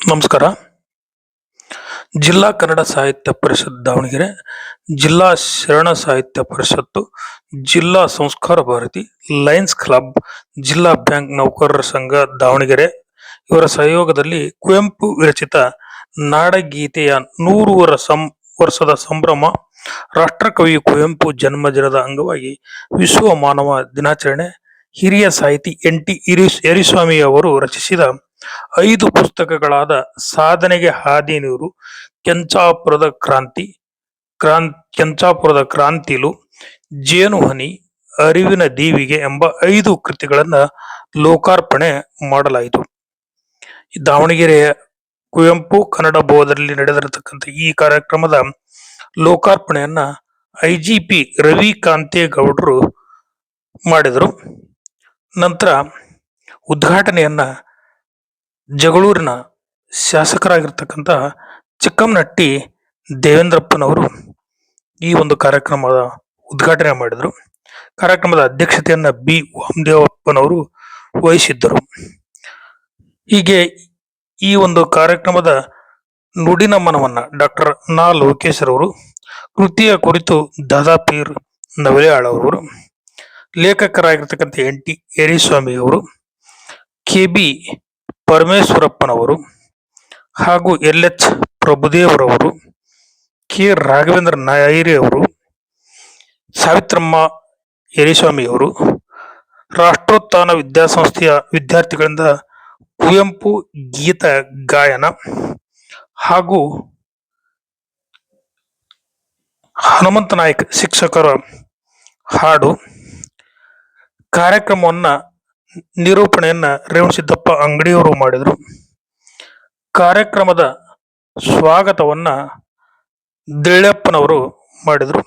ನಮಸ್ಕಾರ. ಜಿಲ್ಲಾ ಕನ್ನಡ ಸಾಹಿತ್ಯ ಪರಿಷತ್ ದಾವಣಗೆರೆ, ಜಿಲ್ಲಾ ಶರಣ ಸಾಹಿತ್ಯ ಪರಿಷತ್ತು, ಜಿಲ್ಲಾ ಸಂಸ್ಕಾರ ಭಾರತಿ, ಲಯನ್ಸ್ ಕ್ಲಬ್, ಜಿಲ್ಲಾ ಬ್ಯಾಂಕ್ ನೌಕರರ ಸಂಘ ದಾವಣಗೆರೆ ಇವರ ಸಹಯೋಗದಲ್ಲಿ ಕುವೆಂಪು ವಿರಚಿತ ನಾಡಗೀತೆಯ 100 ವರ್ಷದ ಸಂಭ್ರಮ, ರಾಷ್ಟ್ರಕವಿ ಕುವೆಂಪು ಜನ್ಮದಿನದ ಅಂಗವಾಗಿ ವಿಶ್ವ ಮಾನವ ದಿನಾಚರಣೆ, ಹಿರಿಯ ಸಾಹಿತಿ ಎನ್.ಟಿ. ಯರಿಸ್ವಾಮಿ ಅವರು ರಚಿಸಿದ 5 ಪುಸ್ತಕಗಳಾದ ಸಾಧನೆಗೆ ಹಾದಿನೀರು, ಕೆಂಚಾಪುರದ ಕ್ರಾಂತಿಲು, ಜೇನುಹನಿ, ಅರಿವಿನ ದೀವಿಗೆ ಎಂಬ 5 ಕೃತಿಗಳನ್ನು ಲೋಕಾರ್ಪಣೆ ಮಾಡಲಾಯಿತು. ದಾವಣಗೆರೆಯ ಕುವೆಂಪು ಕನ್ನಡ ಭವನದಲ್ಲಿ ನಡೆದಿರತಕ್ಕಂಥ ಈ ಕಾರ್ಯಕ್ರಮದ ಲೋಕಾರ್ಪಣೆಯನ್ನ ಐಜಿಪಿ ರವಿ ಕಾಂತೇಗೌಡರು ಮಾಡಿದರು. ನಂತರ ಉದ್ಘಾಟನೆಯನ್ನ ಜಗಳೂರಿನ ಶಾಸಕರಾಗಿರ್ತಕ್ಕಂಥ ಚಿಕ್ಕಮ್ಮನಟ್ಟಿ ದೇವೇಂದ್ರಪ್ಪನವರು ಈ ಒಂದು ಕಾರ್ಯಕ್ರಮದ ಉದ್ಘಾಟನೆ ಮಾಡಿದರು. ಕಾರ್ಯಕ್ರಮದ ಅಧ್ಯಕ್ಷತೆಯನ್ನ ಬಿ ವಾಮದೇವಪ್ಪನವರು ವಹಿಸಿದ್ದರು. ಹೀಗೆ ಈ ಒಂದು ಕಾರ್ಯಕ್ರಮದ ನುಡಿ ನಮನವನ್ನ ಡಾಕ್ಟರ್ ಲೋಕೇಶ್ ಅವರು, ಕೃತಿಯ ಕುರಿತು ದಾದಾಪೀರ್ ನವಲೆಯಾಳ್ ಅವರು, ಲೇಖಕರಾಗಿರ್ತಕ್ಕಂಥ ಎನ್.ಟಿ. ಯರಿಸ್ವಾಮಿ ಅವರು, ಕೆ.ಬಿ. ಪರಮೇಶ್ವರಪ್ಪನವರು ಹಾಗೂ ಎಲ್.ಎಚ್. ಪ್ರಭುದೇವರವರು, ಕೆ. ರಾಘವೇಂದ್ರ ನಾಯರಿ ಅವರು, ಸಾವಿತ್ರಮ್ಮ ಯರಿಸ್ವಾಮಿ ಅವರು, ರಾಷ್ಟ್ರೋತ್ಥಾನ ವಿದ್ಯಾಸಂಸ್ಥೆಯ ವಿದ್ಯಾರ್ಥಿಗಳಿಂದ ಕುವೆಂಪು ಗೀತ ಗಾಯನ ಹಾಗೂ ಹನುಮಂತ ನಾಯ್ಕ ಶಿಕ್ಷಕರ ಹಾಡು ಕಾರ್ಯಕ್ರಮವನ್ನ ನಿರೂಪಣೆಯನ್ನ ರೇವಣಸಿದ್ದಪ್ಪ ಅಂಗಡಿಯವರು ಮಾಡಿದರು. ಕಾರ್ಯಕ್ರಮದ ಸ್ವಾಗತವನ್ನ ದಿಳ್ಯಪ್ಪನವರು ಮಾಡಿದರು.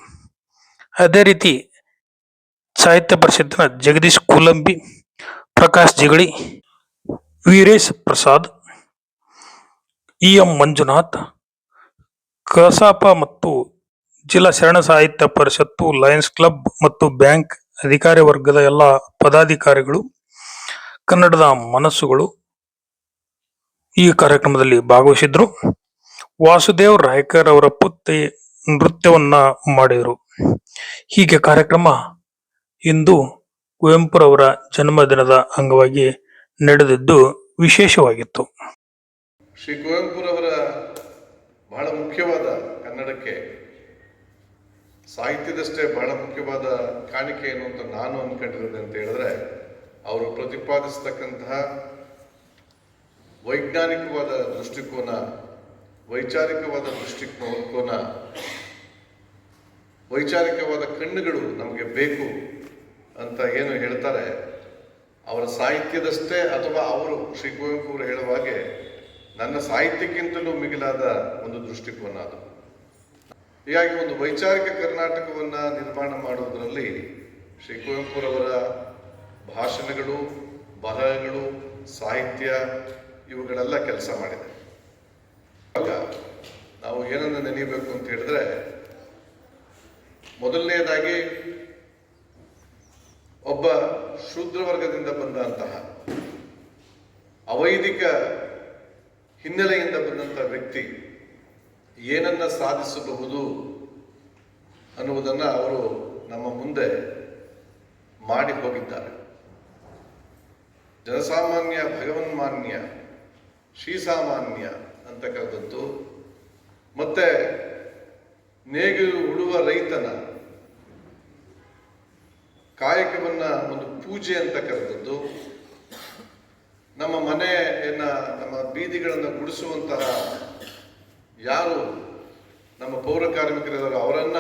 ಅದೇ ರೀತಿ ಸಾಹಿತ್ಯ ಪರಿಷತ್ತಿನ ಜಗದೀಶ್ ಕುಲಂಬಿ, ಪ್ರಕಾಶ್ ಜಿಗಳಿ, ವೀರೇಶ್ ಪ್ರಸಾದ್, ಇ.ಎಂ. ಮಂಜುನಾಥ್, ಕಸಾಪ ಮತ್ತು ಜಿಲ್ಲಾ ಶರಣ ಸಾಹಿತ್ಯ ಪರಿಷತ್ತು, ಲಯನ್ಸ್ ಕ್ಲಬ್ ಮತ್ತು ಬ್ಯಾಂಕ್ ಅಧಿಕಾರಿ ವರ್ಗದ ಎಲ್ಲ ಪದಾಧಿಕಾರಿಗಳು, ಕನ್ನಡದ ಮನಸ್ಸುಗಳು ಈ ಕಾರ್ಯಕ್ರಮದಲ್ಲಿ ಭಾಗವಹಿಸಿದ್ರು. ವಾಸುದೇವ್ ರಾಯ್ಕರ್ ಅವರ ಪುತ್ರಿ ನೃತ್ಯವನ್ನ ಮಾಡಿದರು. ಹೀಗೆ ಕಾರ್ಯಕ್ರಮ ಇಂದು ಕುವೆಂಪುರವರ ಜನ್ಮದಿನದ ಅಂಗವಾಗಿ ನಡೆದಿದ್ದು ವಿಶೇಷವಾಗಿತ್ತು. ಶ್ರೀ ಕುವೆಂಪುರವರ ಬಹಳ ಮುಖ್ಯವಾದ ಕನ್ನಡಕ್ಕೆ ಸಾಹಿತ್ಯದಷ್ಟೇ ಬಹಳ ಮುಖ್ಯವಾದ ಕಾಣಿಕೆ ಏನು ಅಂತ ನಾನು ಅಂದ್ಕೊಂಡಿರೋದು ಅಂತ ಹೇಳಿದ್ರೆ, ಅವರು ಪ್ರತಿಪಾದಿಸ್ತಕ್ಕಂತಹ ವೈಜ್ಞಾನಿಕವಾದ ದೃಷ್ಟಿಕೋನ, ವೈಚಾರಿಕವಾದ ದೃಷ್ಟಿಕೋನ, ವೈಚಾರಿಕವಾದ ಕಣ್ಣುಗಳು ನಮಗೆ ಬೇಕು ಅಂತ ಏನು ಹೇಳ್ತಾರೆ, ಅವರ ಸಾಹಿತ್ಯದಷ್ಟೇ ಅಥವಾ ಅವರು ಶ್ರೀ ಕುವೆಂಪು ಅವರು ಹೇಳುವ ಹಾಗೆ ನನ್ನ ಸಾಹಿತ್ಯಕ್ಕಿಂತಲೂ ಮಿಗಿಲಾದ ಒಂದು ದೃಷ್ಟಿಕೋನ ಅದು. ಹೀಗಾಗಿ ಒಂದು ವೈಚಾರಿಕ ಕರ್ನಾಟಕವನ್ನ ನಿರ್ಮಾಣ ಮಾಡುವುದರಲ್ಲಿ ಶ್ರೀ ಕುವೆಂಪುರವರ ಭಾಷಣಗಳು, ಬರಹಗಳು, ಸಾಹಿತ್ಯ ಇವುಗಳೆಲ್ಲ ಕೆಲಸ ಮಾಡಿದೆ. ಆಗ ನಾವು ಏನನ್ನು ನೆನೆಯಬೇಕು ಅಂತ ಹೇಳಿದ್ರೆ, ಮೊದಲನೆಯದಾಗಿ ಒಬ್ಬ ಶೂದ್ರ ವರ್ಗದಿಂದ ಬಂದಂತಹ ಅವೈದಿಕ ಹಿನ್ನೆಲೆಯಿಂದ ಬಂದಂತಹ ವ್ಯಕ್ತಿ ಏನನ್ನ ಸಾಧಿಸಬಹುದು ಅನ್ನುವುದನ್ನು ಅವರು ನಮ್ಮ ಮುಂದೆ ಮಾಡಿ ಹೋಗಿದ್ದಾರೆ. ಜನಸಾಮಾನ್ಯ, ಭಗವನ್ಮಾನ್ಯ, ಶ್ರೀಸಾಮಾನ್ಯ ಅಂತಕ್ಕಂಥದ್ದು, ಮತ್ತೆ ನೇಗಿಲು ಉಳುವ ರೈತನ ಕಾಯಕವನ್ನ ಒಂದು ಪೂಜೆ ಅಂತ ಕರೆದದ್ದು, ನಮ್ಮ ಮನೆಯನ್ನ, ನಮ್ಮ ಬೀದಿಗಳನ್ನು ಗುಡಿಸುವಂತಹ ಯಾರು ನಮ್ಮ ಪೌರ ಕಾರ್ಮಿಕರಿದ್ದಾರೆ ಅವರನ್ನ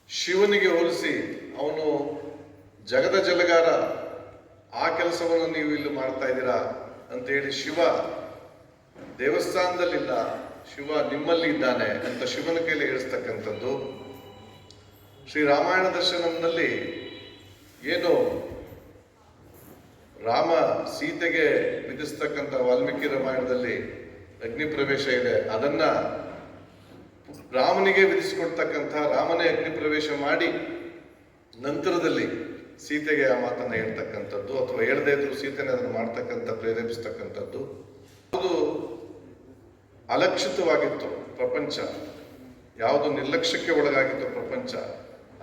ಶಿವನಿಗೆ ಹೋಲಿಸಿ ಅವನು ಜಗದ ಜಲಗಾರ, ಆ ಕೆಲಸವನ್ನು ನೀವು ಇಲ್ಲಿ ಮಾಡ್ತಾ ಇದ್ದೀರಾ ಅಂತ ಹೇಳಿ, ಶಿವ ದೇವಸ್ಥಾನದಲ್ಲಿಲ್ಲ, ಶಿವ ನಿಮ್ಮಲ್ಲಿ ಇದ್ದಾನೆ ಅಂತ ಶಿವನ ಕೈಲಿ ಹೇಳಿಸ್ತಕ್ಕಂಥದ್ದು. ಶ್ರೀ ರಾಮಾಯಣ ದರ್ಶನಂನಲ್ಲಿ ಏನು ರಾಮ ಸೀತೆಗೆ ವಿಧಿಸ್ತಕ್ಕಂಥ ವಾಲ್ಮೀಕಿ ರಾಮಾಯಣದಲ್ಲಿ ಅಗ್ನಿ ಪ್ರವೇಶ ಇದೆ, ಅದನ್ನ ರಾಮನಿಗೆ ವಿಧಿಸಿಕೊಡ್ತಕ್ಕಂಥ, ರಾಮನೇ ಅಗ್ನಿ ಪ್ರವೇಶ ಮಾಡಿ ನಂತರದಲ್ಲಿ ಸೀತೆಗೆ ಆ ಮಾತನ್ನ ಹೇಳ್ತಕ್ಕಂಥದ್ದು, ಅಥವಾ ಹೇಳದೇ ಇದ್ರು ಸೀತೆನೆ ಅದನ್ನು ಮಾಡ್ತಕ್ಕಂಥ, ಪ್ರೇರೇಪಿಸ್ತಕ್ಕಂಥದ್ದು. ಅದು ಅಲಕ್ಷಿತವಾಗಿತ್ತು ಪ್ರಪಂಚ, ಯಾವುದು ನಿರ್ಲಕ್ಷ್ಯಕ್ಕೆ ಒಳಗಾಗಿತ್ತು ಪ್ರಪಂಚ,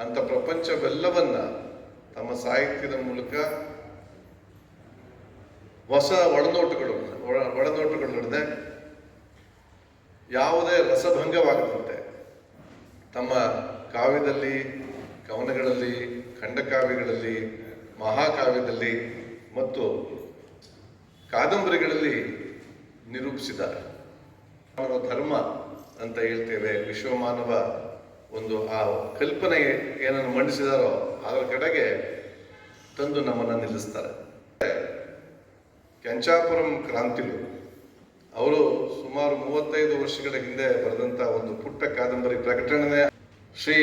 ಅಂಥ ಪ್ರಪಂಚವೆಲ್ಲವನ್ನ ತಮ್ಮ ಸಾಹಿತ್ಯದ ಮೂಲಕ ಹೊಸ ಒಳನೋಟಗಳೊಡನೆ ಯಾವುದೇ ರಸಭಂಗವಾಗದಂತೆ ತಮ್ಮ ಕಾವ್ಯದಲ್ಲಿ, ಕವನಗಳಲ್ಲಿ, ಖಂಡಕಾವ್ಯಗಳಲ್ಲಿ, ಮಹಾಕಾವ್ಯದಲ್ಲಿ ಮತ್ತು ಕಾದಂಬರಿಗಳಲ್ಲಿ ನಿರೂಪಿಸಿದ್ದಾರೆ. ಮಾನವ ಧರ್ಮ ಅಂತ ಹೇಳ್ತೇವೆ, ವಿಶ್ವಮಾನವ ಒಂದು ಆ ಕಲ್ಪನೆ ಏನನ್ನು ಮಂಡಿಸಿದಾರೋ ಅದರ ಕಡೆಗೆ ತಂದು ನಮ್ಮನ್ನು ನಿಲ್ಲಿಸ್ತಾರೆ. ಕೆಂಚಾಪುರಂ ಕ್ರಾಂತಿಲು ಅವರು ಸುಮಾರು 35 ವರ್ಷಗಳ ಹಿಂದೆ ಬರೆದಂಥ ಒಂದು ಪುಟ್ಟ ಕಾದಂಬರಿ ಪ್ರಕಟಣೆ. ಶ್ರೀ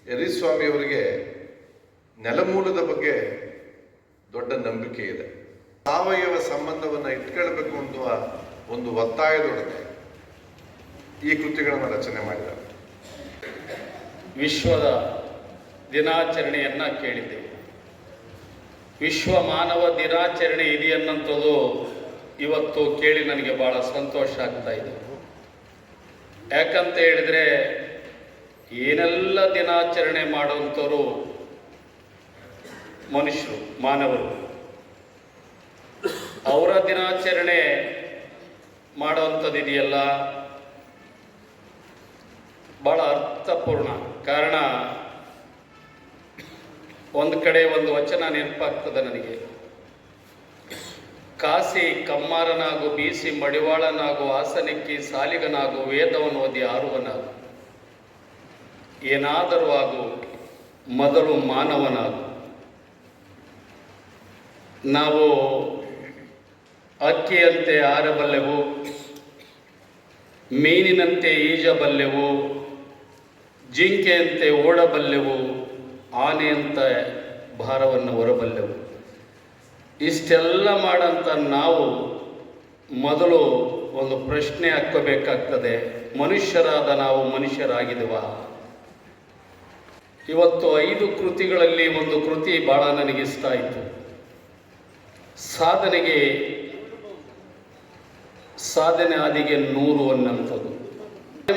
ಯರಿಸ್ವಾಮಿಯವರಿಗೆ ನೆಲಮೂಲದ ಬಗ್ಗೆ ದೊಡ್ಡ ನಂಬಿಕೆ ಇದೆ. ಸಾವಯವ ಸಂಬಂಧವನ್ನು ಇಟ್ಕೊಳ್ಬೇಕು ಅನ್ನುವ ಒಂದು ಒತ್ತಾಯದೊಡನೆ ಈ ಕೃತಿಗಳನ್ನು ರಚನೆ ಮಾಡಿದ್ದಾರೆ. ವಿಶ್ವದ ದಿನಾಚರಣೆಯನ್ನು ಕೇಳಿದ್ದೇವೆ. ವಿಶ್ವ ಮಾನವ ದಿನಾಚರಣೆ ಇದೆಯನ್ನಂಥದ್ದು ಇವತ್ತು ಕೇಳಿ ನನಗೆ ಭಾಳ ಸಂತೋಷ ಆಗ್ತಾ ಇದೆ. ಯಾಕಂತ ಹೇಳಿದರೆ ಏನೆಲ್ಲ ದಿನಾಚರಣೆ ಮಾಡುವಂಥವರು ಮನುಷ್ಯರು, ಮಾನವರು, ಅವರ ದಿನಾಚರಣೆ ಮಾಡುವಂಥದ್ದು ಇದೆಯಲ್ಲ ಭಾಳ ಅರ್ಥಪೂರ್ಣ. ಕಾರಣ, ಒಂದು ಕಡೆ ಒಂದು ವಚನ ನೆನಪಾಗ್ತದೆ ನನಗೆ. ಕಾಸಿ ಕಮ್ಮಾರನಾಗು, ಬೀಸಿ ಮಡಿವಾಳನಾಗು, ಆಸನಿಕ್ಕಿ ಸಾಲಿಗನಾಗು, ವೇದವನ್ನು ಓದಿ ಆರುವನಾಗು, ಏನಾದರೂ ಆಗು ಮೊದಲು ಮಾನವನಾಗು. ನಾವು ಅಕ್ಕಿಯಂತೆ ಆರಬಲ್ಲೆವು, ಮೀನಿನಂತೆ ಈಜಬಲ್ಲೆವು, ಜಿಂಕೆಯಂತೆ ಓಡಬಲ್ಲೆವು, ಆನೆಯಂತ ಭಾರವನ್ನು ಹೊರಬಲ್ಲೆವು. ಇಷ್ಟೆಲ್ಲ ಮಾಡಂತ ನಾವು ಮೊದಲು ಒಂದು ಪ್ರಶ್ನೆ ಹಾಕ್ಕೋಬೇಕಾಗ್ತದೆ, ಮನುಷ್ಯರಾದ ನಾವು ಮನುಷ್ಯರಾಗಿದ್ದೇವ? ಇವತ್ತು 5 ಕೃತಿಗಳಲ್ಲಿ ಒಂದು ಕೃತಿ ಭಾಳ ನನಗಿಷ್ಟ ಆಯಿತು. ಸಾಧನೆ ಹಾದಿಗೆ 100 ಅನ್ನಂಥದ್ದು.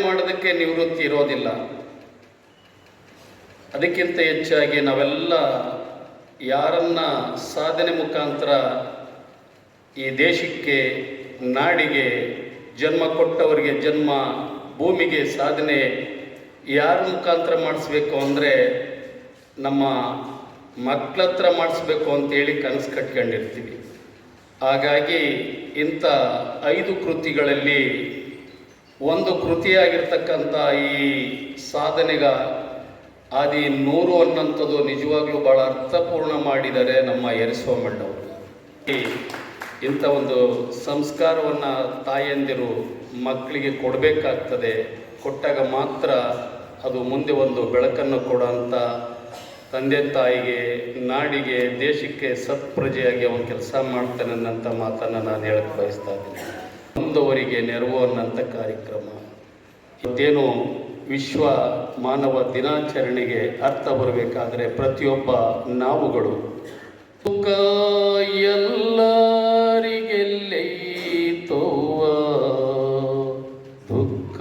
ಮಾಡೋದಕ್ಕೆ ನಿವೃತ್ತಿ ಇರೋದಿಲ್ಲ. ಅದಕ್ಕಿಂತ ಹೆಚ್ಚಾಗಿ ನಾವೆಲ್ಲ ಯಾರನ್ನ ಸಾಧನೆ ಮುಖಾಂತರ ಈ ದೇಶಕ್ಕೆ, ನಾಡಿಗೆ, ಜನ್ಮ ಕೊಟ್ಟವರಿಗೆ, ಜನ್ಮ ಭೂಮಿಗೆ ಸಾಧನೆ ಯಾರ ಮುಖಾಂತರ ಮಾಡಿಸ್ಬೇಕು ಅಂದರೆ ನಮ್ಮ ಮಕ್ಕಳ ಹತ್ರ ಮಾಡಿಸ್ಬೇಕು ಅಂತೇಳಿ ಕನಸು ಕಟ್ಕೊಂಡಿರ್ತೀವಿ. ಹಾಗಾಗಿ ಇಂಥ 5 ಕೃತಿಗಳಲ್ಲಿ ಒಂದು ಕೃತಿಯಾಗಿರ್ತಕ್ಕಂಥ ಈ ಸಾಧನೆಗ ಆದಿ 100 ಅನ್ನೋಂಥದ್ದು ನಿಜವಾಗ್ಲೂ ಭಾಳ ಅರ್ಥಪೂರ್ಣ ಮಾಡಿದ್ದಾರೆ ನಮ್ಮ ಯರಿಸ್ವಾಮಣ್ಣವರು. ಇಂಥ ಒಂದು ಸಂಸ್ಕಾರವನ್ನು ತಾಯಂದಿರು ಮಕ್ಕಳಿಗೆ ಕೊಡಬೇಕಾಗ್ತದೆ. ಕೊಟ್ಟಾಗ ಮಾತ್ರ ಅದು ಮುಂದೆ ಒಂದು ಬೆಳಕನ್ನು ಕೊಡೋಂಥ ತಂದೆ ತಾಯಿಗೆ, ನಾಡಿಗೆ, ದೇಶಕ್ಕೆ ಸತ್ಪ್ರಜೆಯಾಗಿ ಅವನು ಕೆಲಸ ಮಾಡ್ತಾನೆ ಅನ್ನೋಂಥ ಮಾತನ್ನು ನಾನು ಹೇಳಕ್ಕೆ ಬಯಸ್ತಾ ಇದ್ದೀನಿ. ಮುಂದವರಿಗೆ ನೆರವು ಅನ್ನೋಂಥ ಕಾರ್ಯಕ್ರಮ ಇವತ್ತೇನು ವಿಶ್ವ ಮಾನವ ದಿನಾಚರಣೆಗೆ ಅರ್ಥ ಬರಬೇಕಾದರೆ ಪ್ರತಿಯೊಬ್ಬ ನಾವುಗಳು ಸುಖ ಎಲ್ಲರಿಗೆಲ್ಲೈತೋವ, ದುಃಖ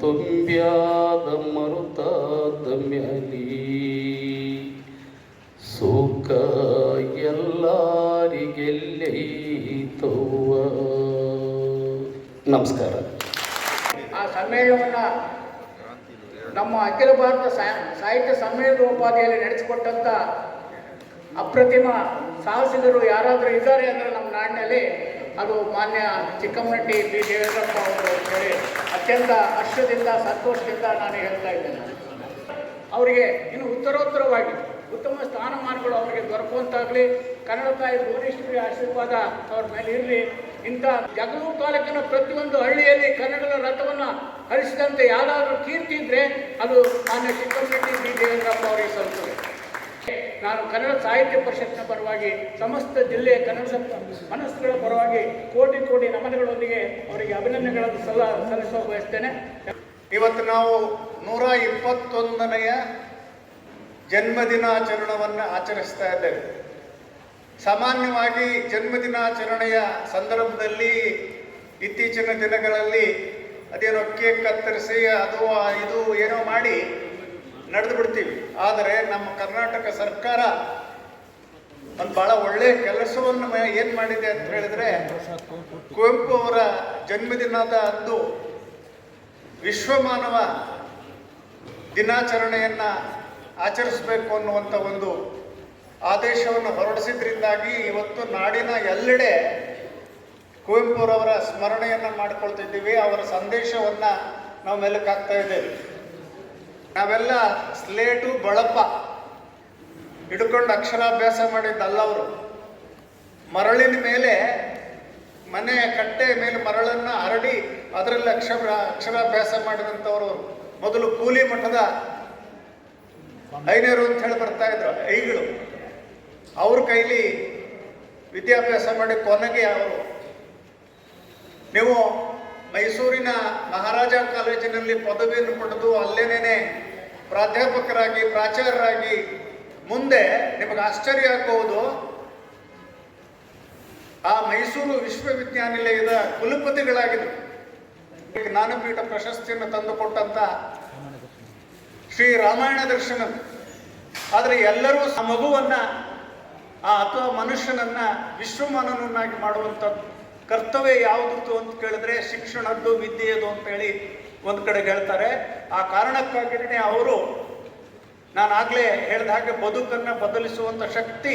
ತುಂಬ್ಯಾದ ಮರುತಾದ ಮ್ಯಾಲಿ, ಸುಖ ಎಲ್ಲರಿಗೆಲ್ಲೈತೋವ. ನಮಸ್ಕಾರ. ಆ ಸಮ್ಮೇಳನವನ್ನು ನಮ್ಮ ಅಖಿಲ ಭಾರತ ಸಾಹಿತ್ಯ ಸಮ್ಮೇಳನದ ಉಪಾಧಿಯಲ್ಲಿ ನಡೆಸಿಕೊಟ್ಟಂಥ ಅಪ್ರತಿಮ ಸಾಹಸಿಗರು ಯಾರಾದರೂ ಇದ್ದಾರೆ ಅಂದರೆ ನಮ್ಮ ನಾಡಿನಲ್ಲಿ ಅದು ಮಾನ್ಯ ಚಿಕ್ಕಮ್ಮನಟ್ಟಿ ಬಿ ದೇವೇಂದ್ರಪ್ಪ ಅವರು ಹೇಳಿ ಅತ್ಯಂತ ಹರ್ಷದಿಂದ, ಸಂತೋಷದಿಂದ ನಾನು ಹೇಳ್ತಾ ಇದ್ದೇನೆ. ಅವರಿಗೆ ಇನ್ನು ಉತ್ತರೋತ್ತರವಾಗಿ ಉತ್ತಮ ಸ್ಥಾನಮಾನಗಳು ಅವರಿಗೆ ದೊರಕುವಂತಾಗಲಿ. ಕನ್ನಡ ತಾಯಿ ಭುವನೇಶ್ವರಿ ಆಶೀರ್ವಾದ ಅವ್ರ ಮೇಲೆ ಇರಲಿ. ಇಂಥ ಜಗಳೂರು ತಾಲೂಕಿನ ಪ್ರತಿಯೊಂದು ಹಳ್ಳಿಯಲ್ಲಿ ಕನ್ನಡದ ರಥವನ್ನು ಹರಿಸಿದಂತೆ ಯಾವುದಾದ್ರೂ ಕೀರ್ತಿ ಇದ್ದರೆ ಅದು ಮಾನ್ಯ ಚಿಕ್ಕಮ್ಮನಟ್ಟಿ ಬಿ ದೇವೇಂದ್ರಪ್ಪ ಅವರಿಗೆ ಸಲ್ಲುತ್ತದೆ. ನಾನು ಕನ್ನಡ ಸಾಹಿತ್ಯ ಪರಿಷತ್ನ ಪರವಾಗಿ, ಸಮಸ್ತ ಜಿಲ್ಲೆಯ ಕನ್ನಡ ಮನಸ್ಸುಗಳ ಪರವಾಗಿ ಕೋಟಿ ಕೋಟಿ ನಮನಗಳೊಂದಿಗೆ ಅವರಿಗೆ ಅಭಿನಂದನೆಗಳನ್ನು ಸಲ್ಲಿಸುವ ಬಯಸ್ತೇನೆ. ಇವತ್ತು ನಾವು 121ನೆಯ ಜನ್ಮದಿನಾಚರಣೆಯನ್ನು ಆಚರಿಸ್ತಾ ಇದ್ದೇವೆ. ಸಾಮಾನ್ಯವಾಗಿ ಜನ್ಮದಿನಾಚರಣೆಯ ಸಂದರ್ಭದಲ್ಲಿ ಇತ್ತೀಚಿನ ದಿನಗಳಲ್ಲಿ ಅದೇನೋ ಕೇಕ್ ಕತ್ತರಿಸಿ ಅದು ಇದು ಏನೋ ಮಾಡಿ ನಡೆದು ಬಿಡ್ತೀವಿ. ಆದರೆ ನಮ್ಮ ಕರ್ನಾಟಕ ಸರ್ಕಾರ ಒಂದು ಭಾಳ ಒಳ್ಳೆಯ ಕೆಲಸವನ್ನು ಏನು ಮಾಡಿದೆ ಅಂತ ಹೇಳಿದ್ರೆ, ಕುವೆಂಪು ಅವರ ಜನ್ಮದಿನದ ಅಂದು ವಿಶ್ವಮಾನವ ದಿನಾಚರಣೆಯನ್ನು ಆಚರಿಸಬೇಕು ಅನ್ನುವಂಥ ಒಂದು ಆದೇಶವನ್ನು ಹೊರಡಿಸಿದ್ರಿಂದಾಗಿ ಇವತ್ತು ನಾಡಿನ ಎಲ್ಲೆಡೆ ಕುವೆಂಪುರವರ ಸ್ಮರಣೆಯನ್ನು ಮಾಡಿಕೊಳ್ತಿದ್ದೀವಿ. ಅವರ ಸಂದೇಶವನ್ನು ನಾವು ಮೆಲುಕು ಹಾಕ್ತಾ ಇದ್ದೇವೆ. ನಾವೆಲ್ಲ ಸ್ಲೇಟು ಬಳಪ ಹಿಡ್ಕೊಂಡು ಅಕ್ಷರಾಭ್ಯಾಸ ಮಾಡಿದ್ದಲ್ಲ. ಅವರು ಮರಳಿನ ಮೇಲೆ, ಮನೆಯ ಕಟ್ಟೆಯ ಮೇಲೆ ಮರಳನ್ನು ಹರಡಿ ಅದರಲ್ಲಿ ಅಕ್ಷರಾಭ್ಯಾಸ ಮಾಡಿದಂಥವರು. ಮೊದಲು ಕೂಲಿ ಮಠದ ಐನೇರು ಅಂತ ಹೇಳಿ ಬರ್ತಾ ಇದ್ರು ಐಗಳು, ಅವ್ರ ಕೈಲಿ ವಿದ್ಯಾಭ್ಯಾಸ ಮಾಡಿ ಕೊನೆಗೆ ಅವರು ನೀವು ಮೈಸೂರಿನ ಮಹಾರಾಜ ಕಾಲೇಜಿನಲ್ಲಿ ಪದವಿಯನ್ನು ಪಡೆದು ಅಲ್ಲೇನೇ ಪ್ರಾಧ್ಯಾಪಕರಾಗಿ ಪ್ರಾಚಾರ್ಯರಾಗಿ ಮುಂದೆ ನಿಮಗೆ ಆಶ್ಚರ್ಯ ಆಗಬಹುದು, ಆ ಮೈಸೂರು ವಿಶ್ವವಿದ್ಯಾನಿಲಯದ ಕುಲಪತಿಗಳಾಗಿದ್ದರು. ಜ್ಞಾನಪೀಠ ಪ್ರಶಸ್ತಿಯನ್ನು ತಂದುಕೊಟ್ಟಂತ ಶ್ರೀ ರಾಮಾಯಣ ದರ್ಶನ. ಆದರೆ ಎಲ್ಲರೂ ಆ ಮಗುವನ್ನು ಅಥವಾ ಮನುಷ್ಯನನ್ನ ವಿಶ್ವಮಾನವನ್ನಾಗಿ ಮಾಡುವಂಥ ಕರ್ತವ್ಯ ಯಾವುದಿತ್ತು ಅಂತ ಕೇಳಿದ್ರೆ ಶಿಕ್ಷಣದ್ದು, ವಿದ್ಯೆಯದು ಅಂತೇಳಿ ಒಂದು ಕಡೆ ಹೇಳ್ತಾರೆ. ಆ ಕಾರಣಕ್ಕಾಗಿಯೇ ಅವರು, ನಾನು ಆಗಲೇ ಹೇಳಿದ ಹಾಗೆ, ಬದುಕನ್ನು ಬದಲಿಸುವಂಥ ಶಕ್ತಿ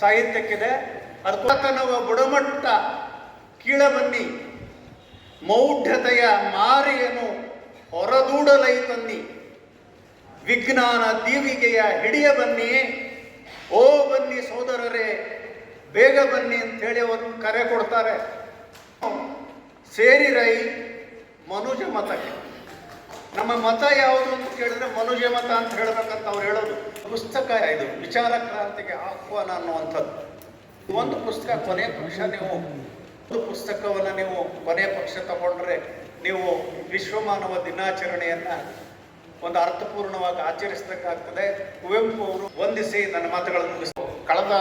ಸಾಹಿತ್ಯಕ್ಕಿದೆ. ಅದಕ್ಕೋಸ್ಕರ ಬುಡಮಟ್ಟ ಕೀಳಬನ್ನಿ ಮೌಢ್ಯತೆಯ ಮಾರಿಯನ್ನು ಹೊರದೂಡಲೈತನ್ನಿ, ವಿಜ್ಞಾನ ದೀವಿಗೆಯ ಹಿಡಿಯ ಬನ್ನಿ, ಓ ಬನ್ನಿ ಸೋದರರೇ ಬೇಗ ಬನ್ನಿ ಅಂತೇಳಿ ಅವರು ಕರೆ ಕೊಡ್ತಾರೆ. ಸೇರಿರೈ ಮನುಜ ಮತಕ್ಕೆ. ನಮ್ಮ ಮತ ಯಾವುದು ಅಂತ ಕೇಳಿದ್ರೆ ಮನುಜ ಮತ ಅಂತ ಹೇಳ್ಬೇಕಂತ ಅವ್ರು ಹೇಳೋದು. ಪುಸ್ತಕ ಇದು ವಿಚಾರ ಕ್ರಾಂತಿಗೆ ಆಹ್ವಾನ ಅನ್ನುವಂಥದ್ದು. ಒಂದು ಪುಸ್ತಕ ಕೊನೆಯ ಪಕ್ಷ ಒಂದು ಪುಸ್ತಕವನ್ನು ನೀವು ಕೊನೆಯ ಪಕ್ಷ ತಗೊಂಡ್ರೆ ನೀವು ವಿಶ್ವಮಾನವ ದಿನಾಚರಣೆಯನ್ನು ಒಂದು ಅರ್ಥಪೂರ್ಣವಾಗಿ ಆಚರಿಸಬೇಕಾಗ್ತದೆ. ಕುವೆಂಪು ಅವರು ವಂದಿಸಿ ನನ್ನ ಮಾತುಗಳನ್ನು ಮುಗಿಸ್ತಾರೆ. ಕಳೆದ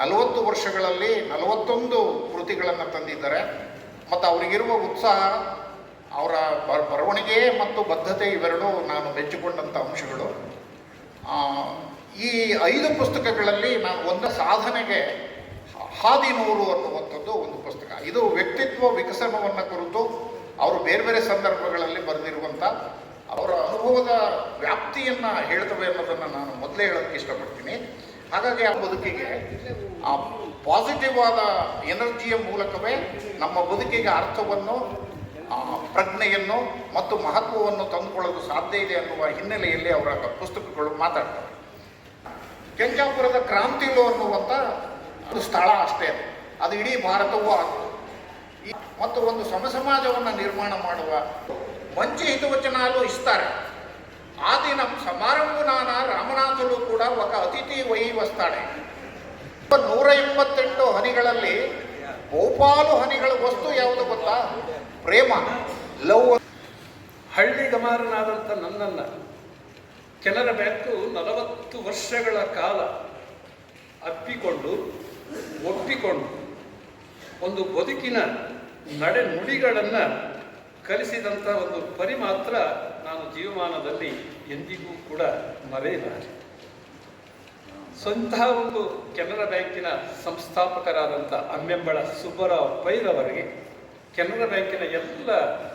40 ವರ್ಷಗಳಲ್ಲಿ 41 ಕೃತಿಗಳನ್ನು ತಂದಿದ್ದಾರೆ. ಮತ್ತು ಅವರಿಗಿರುವ ಉತ್ಸಾಹ, ಅವರ ಬರವಣಿಗೆ ಮತ್ತು ಬದ್ಧತೆ ಇವೆರಡೂ ನಾನು ಮೆಚ್ಚಿಕೊಂಡಂಥ ಅಂಶಗಳು. ಈ 5 ಪುಸ್ತಕಗಳಲ್ಲಿ ನಾನು ಒಂದು ಸಾಧನೆಗೆ ಹಾದಿನೂರು ಅನ್ನುವಂಥದ್ದು ಒಂದು ಪುಸ್ತಕ. ಇದು ವ್ಯಕ್ತಿತ್ವ ವಿಕಸನವನ್ನು ಕುರಿತು ಅವರು ಬೇರೆ ಬೇರೆ ಸಂದರ್ಭಗಳಲ್ಲಿ ಬರೆದಿರುವಂಥ ಅವರ ಅನುಭವದ ವ್ಯಾಪ್ತಿಯನ್ನು ಹೇಳ್ತವೆ ಅನ್ನೋದನ್ನು ನಾನು ಮೊದಲೇ ಹೇಳೋಕ್ಕೆ ಇಷ್ಟಪಡ್ತೀನಿ. ಹಾಗಾಗಿ ಆ ಬದುಕಿಗೆ ಆ ಪಾಸಿಟಿವ್ ಆದ ಎನರ್ಜಿಯ ಮೂಲಕವೇ ನಮ್ಮ ಬದುಕಿಗೆ ಅರ್ಥವನ್ನು, ಪ್ರಜ್ಞೆಯನ್ನು ಮತ್ತು ಮಹತ್ವವನ್ನು ತಂದುಕೊಳ್ಳಲು ಸಾಧ್ಯ ಇದೆ ಅನ್ನುವ ಹಿನ್ನೆಲೆಯಲ್ಲಿ ಅವರ ಪುಸ್ತಕಗಳು ಮಾತಾಡ್ತವೆ. ಕೆಂಚಾಪುರದ ಕ್ರಾಂತಿಲು ಅನ್ನುವಂಥ ಒಂದು ಸ್ಥಳ ಅಷ್ಟೇ ಅದು ಇಡೀ ಭಾರತವೂ ಮತ್ತು ಒಂದು ಸಮಾಜವನ್ನು ನಿರ್ಮಾಣ ಮಾಡುವ ಮಂచి ಹಿತವಚನಾಲು ಇಸ್ತಾರೆ. ఆ దినం సమారంభునాన ರಾಮನಾಥಲು ಕೂಡ ఒక ಅತಿಥಿ ವಹಿ ವಸ್ತಾಳೆ. 188 ಹನಿಗಳಲ್ಲಿ ಬಹುಪಾಲು ಹನಿಗಳ ವಸ್ತು ಯಾವುದು ಗೊತ್ತಾ? ಪ್ರೇಮ, ಲವ್. ಹಳ್ಳಿಗಮಾರನಾದಂಥ ನನ್ನನ್ನು ಕೆನರಾ ಬ್ಯಾಂಕು 40 ವರ್ಷಗಳ ಕಾಲ ಅಪ್ಪಿಕೊಂಡು ಒಪ್ಪಿಕೊಂಡು ಒಂದು ಬದುಕಿನ ನಡೆ ನುಡಿಗಳನ್ನು ಕಲಿಸಿದಂಥ ಒಂದು ಪರಿ ಮಾತ್ರ ನಾನು ಜೀವಮಾನದಲ್ಲಿ ಎಂದಿಗೂ ಕೂಡ ಮರೆಯಲಾರೆ. ಸ್ವಂತಹ ಒಂದು ಕೆನರಾ ಬ್ಯಾಂಕಿನ ಸಂಸ್ಥಾಪಕರಾದಂಥ ಅಮ್ಮೆಂಬಳ ಸುಬ್ಬರಾವ್ ಪೈರವರಿಗೆ, ಕೆನರಾ ಬ್ಯಾಂಕಿನ ಎಲ್ಲ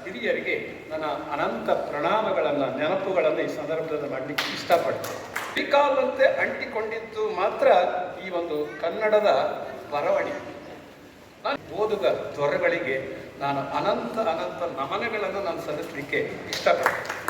ಹಿರಿಯರಿಗೆ ನನ್ನ ಅನಂತ ಪ್ರಣಾಮಗಳನ್ನು, ನೆನಪುಗಳನ್ನು ಈ ಸಂದರ್ಭದಲ್ಲಿ ಮಾಡಲಿಕ್ಕೆ ಇಷ್ಟಪಡ್ತೇನೆ. ಶ್ರೀಕಾಲಂತೆ ಅಂಟಿಕೊಂಡಿದ್ದು ಮಾತ್ರ ಈ ಒಂದು ಕನ್ನಡದ ಬರವಣಿಗೆ. ನಾನು ಓದುಗ ದೊರೆಗಳಿಗೆ ನಾನು ಅನಂತ ನಮನಗಳನ್ನು ನಾನು ಸಲ್ಲಿಸಲಿಕ್ಕೆ ಇಷ್ಟಪಡ್ತೇನೆ.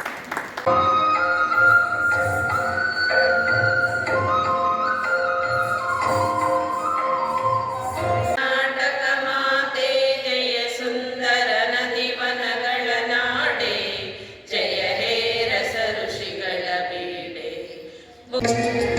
Thank you.